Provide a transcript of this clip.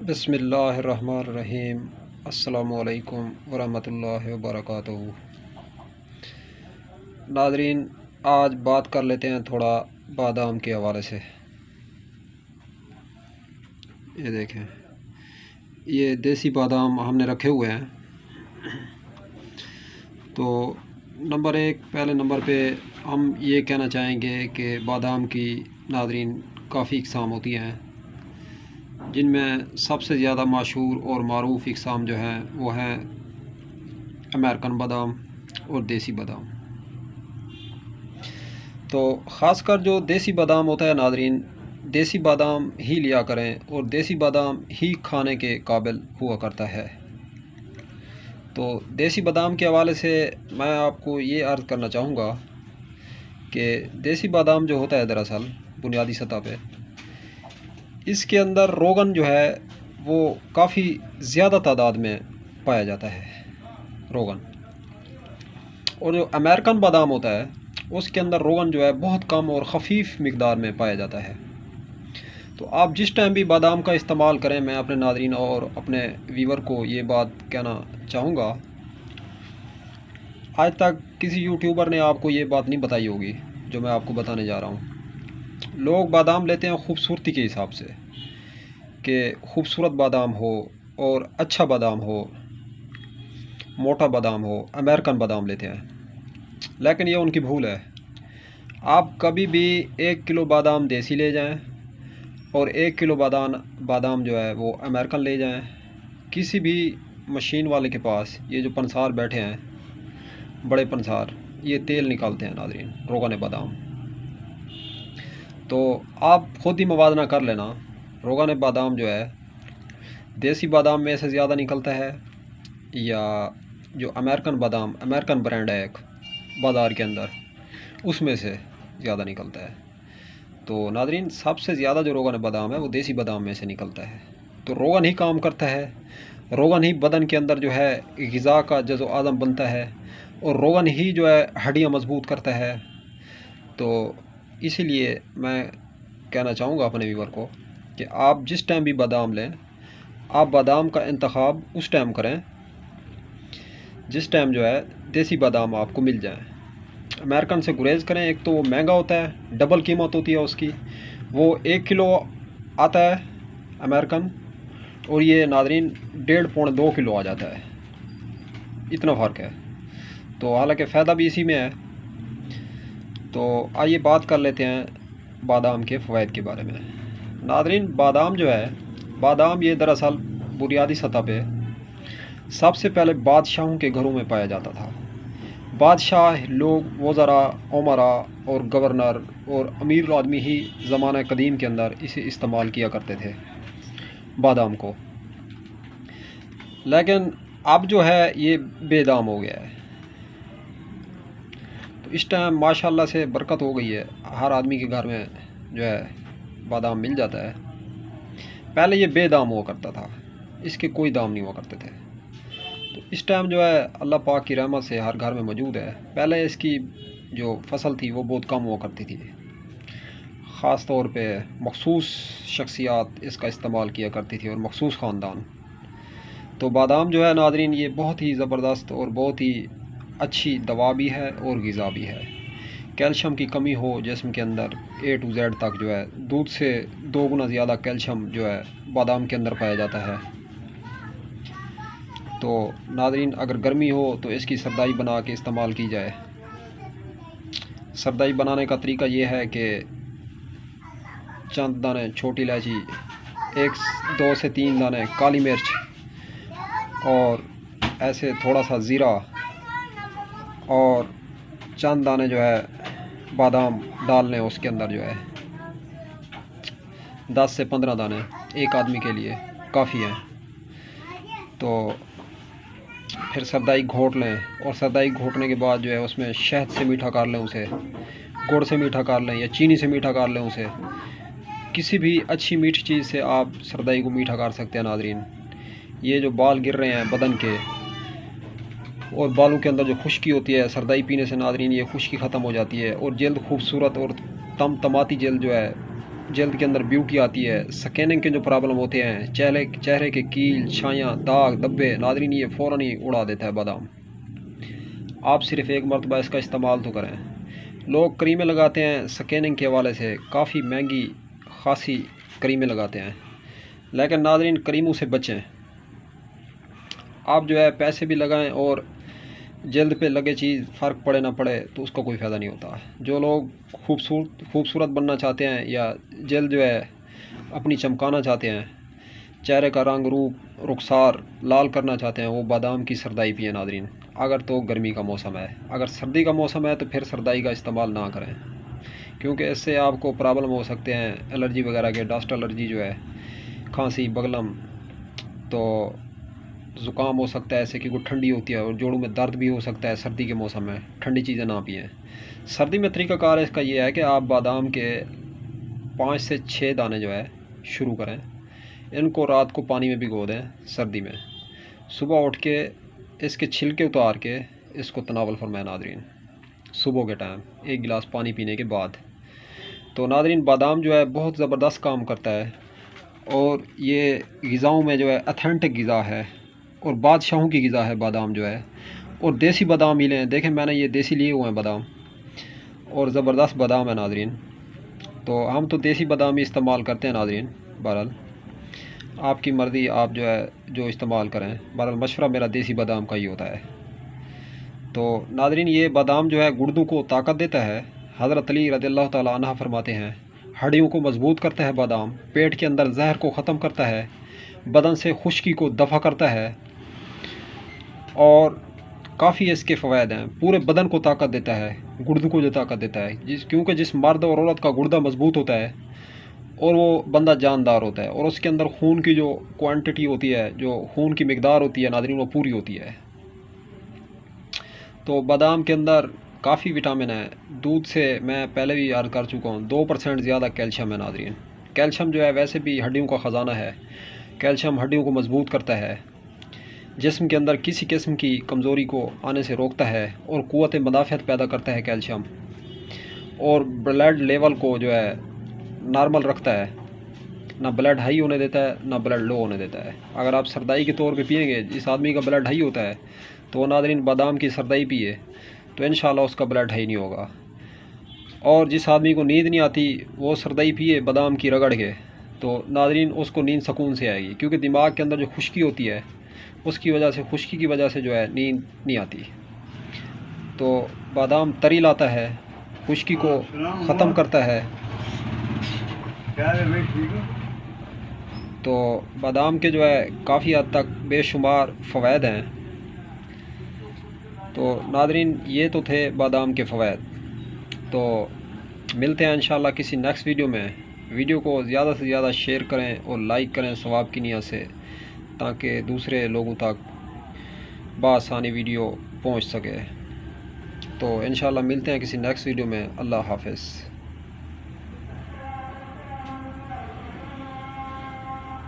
बिस्मिल्लाहिर्रहमानिर्रहीम। अस्सलामुअलैकुम वरहमतुल्लाहि वबरकातुहू। नाज़रीन, आज बात कर लेते हैं थोड़ा बादाम के हवाले से। ये देखें, ये देसी बादाम हमने रखे हुए हैं। तो पहले नंबर पे हम ये कहना चाहेंगे कि बादाम की नाज़रीन काफ़ी इक़साम होती हैं, जिनमें सबसे ज़्यादा मशहूर और मारूफ़ इक़साम जो हैं वो हैं अमेरिकन बादाम और देसी बादाम। तो ख़ासकर जो देसी बादाम होता है नाज़रीन, देसी बादाम ही लिया करें और देसी बादाम ही खाने के काबिल हुआ करता है। तो देसी बादाम के हवाले से मैं आपको ये अर्ज़ करना चाहूँगा कि देसी बादाम जो होता है दरअसल बुनियादी सतह पे इसके अंदर रोगन जो है वो काफ़ी ज़्यादा तादाद में पाया जाता है रोगन। और जो अमेरिकन बादाम होता है उसके अंदर रोगन जो है बहुत कम और ख़फ़ीफ़ मिक़दार में पाया जाता है। तो आप जिस टाइम भी बादाम का इस्तेमाल करें, मैं अपने नाज़रीन और अपने व्यूवर को ये बात कहना चाहूँगा, आज तक किसी यूट्यूबर ने आपको ये बात नहीं बताई होगी जो मैं आपको बताने जा रहा हूँ। लोग बादाम लेते हैं ख़ूबसूरती के हिसाब से कि खूबसूरत बादाम हो और अच्छा बादाम हो, मोटा बादाम हो, अमेरिकन बादाम लेते हैं, लेकिन ये उनकी भूल है। आप कभी भी 1 किलो बादाम देसी ले जाएं और 1 किलो बादाम जो है वो अमेरिकन ले जाएं। किसी भी मशीन वाले के पास ये जो पंसार बैठे हैं, बड़े पंसार, ये तेल निकालते हैं नाज़रीन, रोगन बादाम। तो आप ख़ुद ही मवाजना कर लेना, रोगन बादाम जो है देसी बादाम में से ज़्यादा निकलता है या जो अमेरिकन बादाम, अमेरिकन ब्रांड है एक बाज़ार के अंदर, उसमें से ज़्यादा निकलता है। तो नाज़रीन, सबसे ज़्यादा जो रोगन बादाम है वो देसी बादाम में से निकलता है। तो रोगन ही काम करता है, रोगन ही बदन के अंदर जो है ग़िज़ा का जज़ो आज़म बनता है और रोगन ही जो है हड्डियाँ मजबूत करता है। तो इसीलिए मैं कहना चाहूँगा अपने व्यूवर को कि आप जिस टाइम भी बादाम लें, आप बादाम का इंतखाब उस टाइम करें जिस टाइम जो है देसी बादाम आपको मिल जाए। अमेरिकन से गुरेज करें, एक तो वो महंगा होता है, डबल कीमत होती है उसकी। वो 1 किलो आता है अमेरिकन और ये नाज़रीन 1.5-2 किलो आ जाता है, इतना फ़र्क है। तो हालांकि फ़ायदा भी इसी में है। तो आइए बात कर लेते हैं बादाम के फ़वाइद के बारे में। नाज़रीन, बादाम जो है, बादाम ये दरअसल बुनियादी सतह पे सबसे पहले बादशाहों के घरों में पाया जाता था। बादशाह लोग, वज़रा, उमरा और गवर्नर और अमीर आदमी ही ज़माना कदीम के अंदर इसे इस्तेमाल किया करते थे बादाम को। लेकिन अब जो है ये बेदाम हो गया है। तो इस टाइम माशाल्लाह से बरकत हो गई है, हर आदमी के घर में जो है बादाम मिल जाता है। पहले ये बेदाम हुआ करता था, इसके कोई दाम नहीं हुआ करते थे। तो इस टाइम जो है अल्लाह पाक की रहमत से हर घर में मौजूद है। पहले इसकी जो फसल थी वो बहुत कम हुआ करती थी, ख़ास तौर पे मखसूस शख्सियात इसका इस्तेमाल किया करती थी और मखसूस ख़ानदान। तो बादाम जो है नाज़रीन, ये बहुत ही ज़बरदस्त और बहुत ही अच्छी दवा भी है और ग़िज़ा भी है। कैल्शियम की कमी हो जिस्म के अंदर, A to Z तक जो है दूध से 2 गुना ज़्यादा कैल्शियम जो है बादाम के अंदर पाया जाता है। तो नाज़रीन, अगर गर्मी हो तो इसकी सरदाई बना के इस्तेमाल की जाए। सरदाई बनाने का तरीका ये है कि चंद दाने छोटी इलायची, 2 से 3 दाने काली मिर्च और ऐसे थोड़ा सा ज़ीरा और चंद दाने जो है बादाम डाल लें उसके अंदर। जो है 10 से 15 दाने एक आदमी के लिए काफ़ी हैं। तो फिर सरदाई घोट लें और सरदाई घोटने के बाद जो है उसमें शहद से मीठा कर लें उसे, गुड़ से मीठा कर लें या चीनी से मीठा कर लें उसे। किसी भी अच्छी मीठी चीज़ से आप सरदाई को मीठा कर सकते हैं नाज़रीन। ये जो बाल गिर रहे हैं बदन के और बालों के अंदर जो खुश्की होती है, सरदाई पीने से नाज़रीन ये खुश्की ख़त्म हो जाती है और जल्द खूबसूरत और तमतमाती जल्द जो है जल्द के अंदर ब्यूटी आती है, स्कैनिंग के जो प्रॉब्लम होते हैं, चेहरे के कील, छायाँ, दाग, धब्बे, नादरीन ये फ़ौरन ही उड़ा देता है बादाम। आप सिर्फ़ एक मरतबा इसका इस्तेमाल तो करें। लोग क्रीमें लगाते हैं स्कैनिंग के हवाले से, काफ़ी महंगी खासी क्रीमें लगाते हैं, लेकिन नादरीन क्रीमों से बचें। आप जो है पैसे भी लगाएं और जल्द पे लगे चीज़ फ़र्क पड़े ना पड़े तो उसका कोई फ़ायदा नहीं होता। जो लोग खूबसूरत बनना चाहते हैं या जल्द जो है अपनी चमकाना चाहते हैं, चेहरे का रंग रूप रुखसार लाल करना चाहते हैं, वो बादाम की सरदाई पिए नादरीन। अगर तो गर्मी का मौसम है, अगर सर्दी का मौसम है तो फिर सरदाई का इस्तेमाल ना करें, क्योंकि इससे आपको प्रॉब्लम हो सकते हैं एलर्जी वगैरह के, डस्ट एलर्जी जो है, खांसी, बगलम, तो ज़ुकाम हो सकता है, ऐसे कि कोई ठंडी होती है और जोड़ों में दर्द भी हो सकता है। सर्दी के मौसम में ठंडी चीज़ें ना पिएं। सर्दी में तरीक़ाकार इसका ये है कि आप बादाम के 5 से 6 दाने जो है शुरू करें, इनको रात को पानी में भिगो दें सर्दी में, सुबह उठ के इसके छिलके उतार के इसको तनावल फरमाएं नादरीन, सुबह के टाइम 1 गिलास पानी पीने के बाद। तो नादरीन बादाम जो है बहुत ज़बरदस्त काम करता है और ये ग़िज़ाओं में जो है अथेंटिक ग़िज़ा है और बादशाहों की ग़िज़ा है बादाम जो है। और देसी बादाम मिले हैं, देखें मैंने ये देसी लिए हुए हैं बादाम और ज़बरदस्त बादाम है नादरीन। तो हम तो देसी बादाम ही इस्तेमाल करते हैं नादरीन। बहरहाल आपकी मर्ज़ी, आप जो है जो इस्तेमाल करें। बहरहाल मशवरा मेरा देसी बादाम का ही होता है। तो नादरीन ये बादाम जो है गुर्दों को ताकत देता है। हज़रत अली रज़ियल्लाहु तआला अन्हु फरमाते हैं, हड्डियों को मजबूत करता है बादाम, पेट के अंदर जहर को ख़त्म करता है, बदन से खुश्की को दफ़ा करता है और काफ़ी इसके फ़वायद हैं। पूरे बदन को ताकत देता है, गुर्दों को जो ताकत देता है, क्योंकि जिस मर्द और औरत का गुर्दा मजबूत होता है और वो बंदा जानदार होता है और उसके अंदर खून की जो क्वांटिटी होती है, जो खून की मिकदार होती है नादरीन, वो पूरी होती है। तो बादाम के अंदर काफ़ी विटामिन है। दूध से मैं पहले भी याद कर चुका हूँ, 2% ज़्यादा कैल्शियम है नादरीन। कैल्शियम जो है वैसे भी हड्डियों का ख़जाना है। कैल्शियम हड्डियों को मजबूत करता है, जिस्म के अंदर किसी किस्म की कमज़ोरी को आने से रोकता है और क़ुव्वत मदाफ़ियत पैदा करता है कैल्शियम, और ब्लड लेवल को जो है नॉर्मल रखता है, ना ब्लड हाई होने देता है ना ब्लड लो होने देता है। अगर आप सरदाई के तौर पे पिएंगे, जिस आदमी का ब्लड हाई होता है तो नादरीन बादाम की सरदाई पिए तो इंशाल्लाह उसका ब्लड हाई नहीं होगा। और जिस आदमी को नींद नहीं आती वो सरदाई पिए बादाम की रगड़ के, तो नादरीन उसको नींद सुकून से आएगी, क्योंकि दिमाग के अंदर जो खुश्की होती है उसकी वजह से, खुश्की की वजह से जो है नींद नहीं आती। तो बादाम तरी लाता है, खुश्की को ख़त्म करता है। तो बादाम के जो है काफ़ी हद तक बेशुमार फ़वायद हैं। तो नादरीन ये तो थे बादाम के फ़वायद। तो मिलते हैं इंशाल्लाह किसी नेक्स्ट वीडियो में। वीडियो को ज़्यादा से ज़्यादा शेयर करें और लाइक करें सवाब की नियत से, ताकि दूसरे लोगों तक बआसानी वीडियो पहुंच सके। तो इंशाल्लाह मिलते हैं किसी नेक्स्ट वीडियो में। अल्लाह हाफ़िज़।